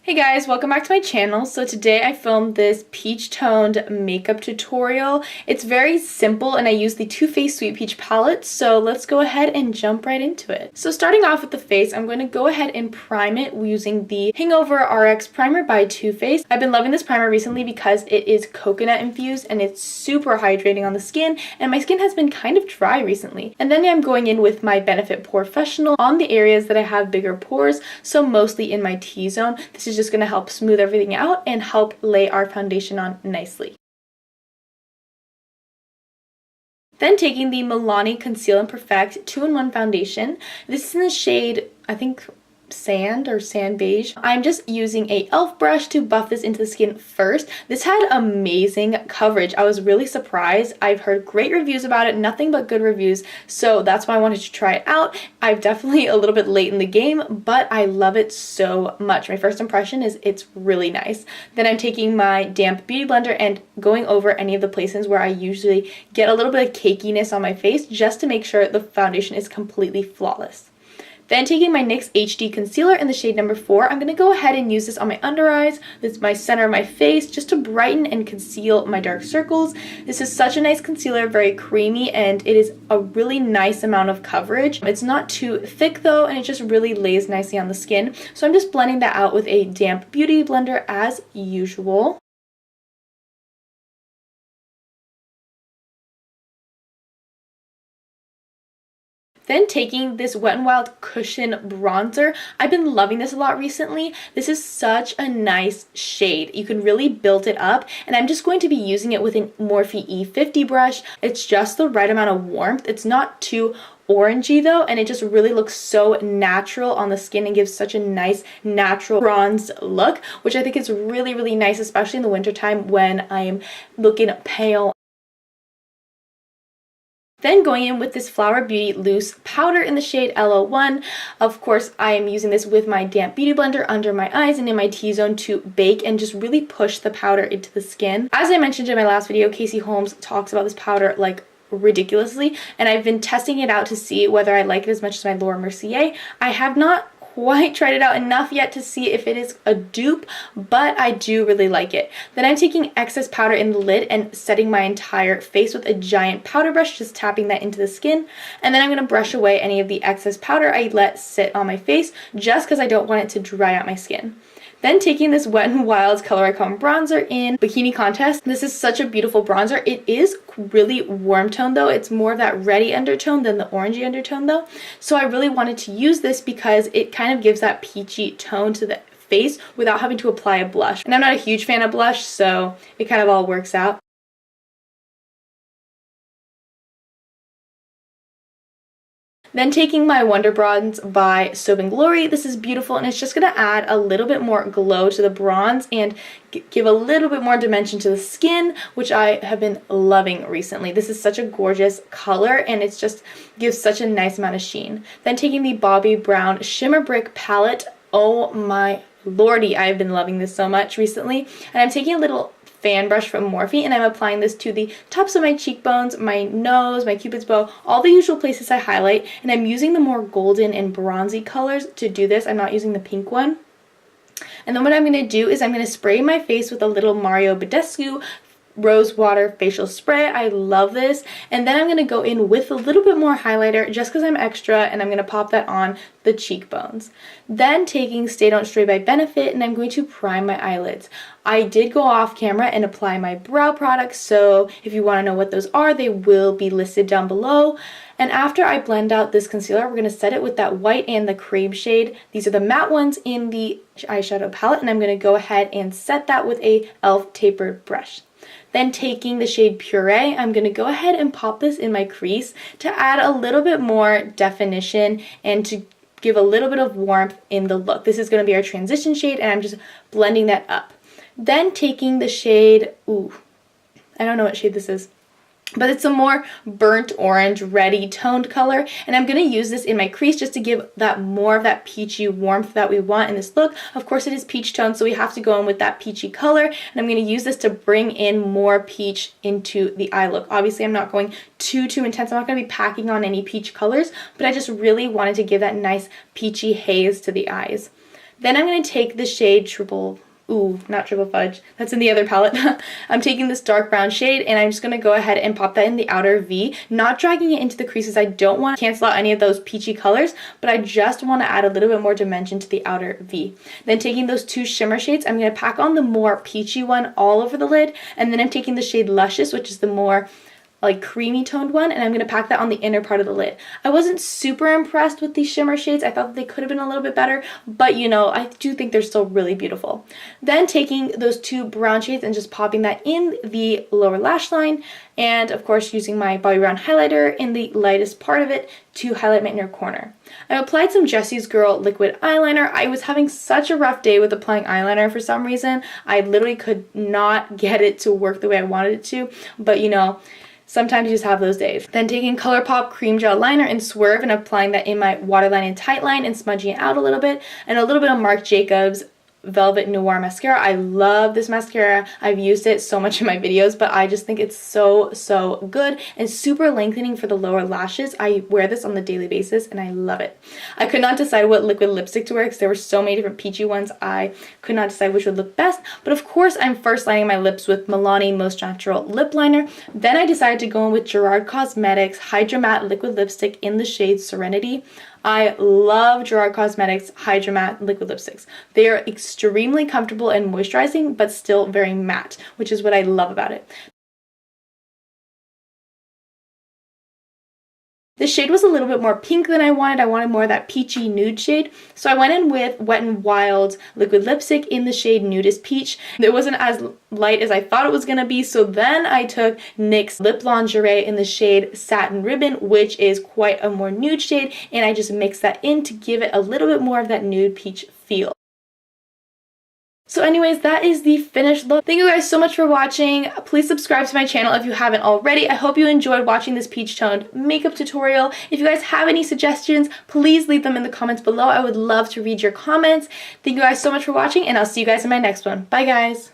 Hey guys, welcome back to my channel. So today I filmed this peach toned makeup tutorial. It's very simple and I use the Too Faced Sweet Peach palette, so let's go ahead and jump right into it. So starting off with the face, I'm going to go ahead and prime it using the Hangover RX primer by Too Faced. I've been loving this primer recently because it is coconut infused and it's super hydrating on the skin, and my skin has been kind of dry recently. And then I'm going in with my Benefit Porefessional on the areas that I have bigger pores, so mostly in my T-zone. This is just going to help smooth everything out and help lay our foundation on nicely. Then taking the Milani Conceal and Perfect 2-in-1 foundation. This is in the shade, I think, sand or sand beige. I'm just using a e.l.f. brush to buff this into the skin first. This had amazing coverage. I was really surprised. I've heard great reviews about it, nothing but good reviews, so that's why I wanted to try it out. I'm definitely a little bit late in the game, but I love it so much. My first impression is it's really nice. Then I'm taking my damp beauty blender and going over any of the places where I usually get a little bit of cakiness on my face just to make sure the foundation is completely flawless. Then taking my NYX HD Concealer in the shade number 4, I'm going to go ahead and use this on my under eyes. This is my center of my face, just to brighten and conceal my dark circles. This is such a nice concealer, very creamy, and it is a really nice amount of coverage. It's not too thick though, and it just really lays nicely on the skin. So I'm just blending that out with a damp beauty blender as usual. Then taking this Wet n Wild Cushion Bronzer. I've been loving this a lot recently. This is such a nice shade. You can really build it up, and I'm just going to be using it with a Morphe E50 brush. It's just the right amount of warmth. It's not too orangey though, and it just really looks so natural on the skin and gives such a nice natural bronze look, which I think is really, really nice, especially in the wintertime when I'm looking pale. Then going in with this Flower Beauty Loose Powder in the shade LO1. Of course, I am using this with my damp beauty blender under my eyes and in my T-zone to bake and just really push the powder into the skin. As I mentioned in my last video, Casey Holmes talks about this powder like ridiculously, and I've been testing it out to see whether I like it as much as my Laura Mercier. I have not quite tried it out enough yet to see if it is a dupe, but I do really like it. Then I'm taking excess powder in the lid and setting my entire face with a giant powder brush, just tapping that into the skin. And then I'm going to brush away any of the excess powder I let sit on my face just because I don't want it to dry out my skin. Then taking this Wet n Wild Color Icon Bronzer in Bikini Contest. This is such a beautiful bronzer. It is really warm tone though. It's more of that reddy undertone than the orangey undertone though. So I really wanted to use this because it kind of gives that peachy tone to the face without having to apply a blush. And I'm not a huge fan of blush, so it kind of all works out. Then taking my Wonder Bronze by Soap & Glory. This is beautiful and it's just going to add a little bit more glow to the bronze and give a little bit more dimension to the skin, which I have been loving recently. This is such a gorgeous color and it just gives such a nice amount of sheen. Then taking the Bobbi Brown Shimmer Brick palette. Oh my lordy, I've been loving this so much recently. And I'm taking a little fan brush from Morphe and I'm applying this to the tops of my cheekbones, my nose, my cupid's bow, all the usual places I highlight, and I'm using the more golden and bronzy colors to do this. I'm not using the pink one. And then what I'm going to do is I'm going to spray my face with a little Mario Badescu Rose Water Facial Spray. I love this. And then I'm going to go in with a little bit more highlighter just because I'm extra, and I'm going to pop that on the cheekbones. Then taking Stay Don't Stray by Benefit, and I'm going to prime my eyelids. I did go off camera and apply my brow products, so if you want to know what those are, they will be listed down below. And after I blend out this concealer, we're going to set it with that white and the cream shade. These are the matte ones in the eyeshadow palette, and I'm going to go ahead and set that with a e.l.f. tapered brush. Then taking the shade Puree, I'm going to go ahead and pop this in my crease to add a little bit more definition and to give a little bit of warmth in the look. This is going to be our transition shade, and I'm just blending that up. Then taking the shade, I don't know what shade this is, but it's a more burnt orange, reddy toned color, and I'm going to use this in my crease just to give that more of that peachy warmth that we want in this look. Of course it is peach tone, so we have to go in with that peachy color, and I'm going to use this to bring in more peach into the eye look. Obviously I'm not going too intense. I'm not going to be packing on any peach colors, but I just really wanted to give that nice peachy haze to the eyes. Then I'm going to take the shade not triple fudge, that's in the other palette. I'm taking this dark brown shade and I'm just going to go ahead and pop that in the outer V, not dragging it into the creases. I don't want to cancel out any of those peachy colors, but I just want to add a little bit more dimension to the outer V. Then taking those two shimmer shades, I'm going to pack on the more peachy one all over the lid, and then I'm taking the shade Luscious, which is the more like creamy toned one, and I'm going to pack that on the inner part of the lid. I wasn't super impressed with these shimmer shades. I thought that they could have been a little bit better, but you know, I do think they're still really beautiful. Then taking those two brown shades and just popping that in the lower lash line, and of course using my Bobbi Brown highlighter in the lightest part of it to highlight my inner corner. I applied some Jessie's Girl liquid eyeliner. I was having such a rough day with applying eyeliner for some reason. I literally could not get it to work the way I wanted it to, but you know, sometimes you just have those days. Then taking ColourPop Cream Gel Liner in Swerve and applying that in my waterline and tight line and smudging it out a little bit. And a little bit of Marc Jacobs Velvet Noir Mascara. I love this mascara. I've used it so much in my videos, but I just think it's so good and super lengthening for the lower lashes. I wear this on the daily basis and I love it. I could not decide what liquid lipstick to wear because there were so many different peachy ones. I could not decide which would look best, but of course I'm first lining my lips with Milani Most Natural Lip Liner. Then I decided to go in with Gerard Cosmetics Hydra Matte Liquid Lipstick in the shade Serenity. I love Gerard Cosmetics Hydra Matte liquid lipsticks. They are extremely comfortable and moisturizing, but still very matte, which is what I love about it. The shade was a little bit more pink than I wanted. I wanted more of that peachy nude shade. So I went in with Wet n Wild liquid lipstick in the shade Nudist Peach. It wasn't as light as I thought it was going to be. So then I took NYX Lip Lingerie in the shade Satin Ribbon, which is quite a more nude shade. And I just mixed that in to give it a little bit more of that nude peach feel. So anyways, that is the finished look. Thank you guys so much for watching. Please subscribe to my channel if you haven't already. I hope you enjoyed watching this peach toned makeup tutorial. If you guys have any suggestions, please leave them in the comments below. I would love to read your comments. Thank you guys so much for watching, and I'll see you guys in my next one. Bye guys!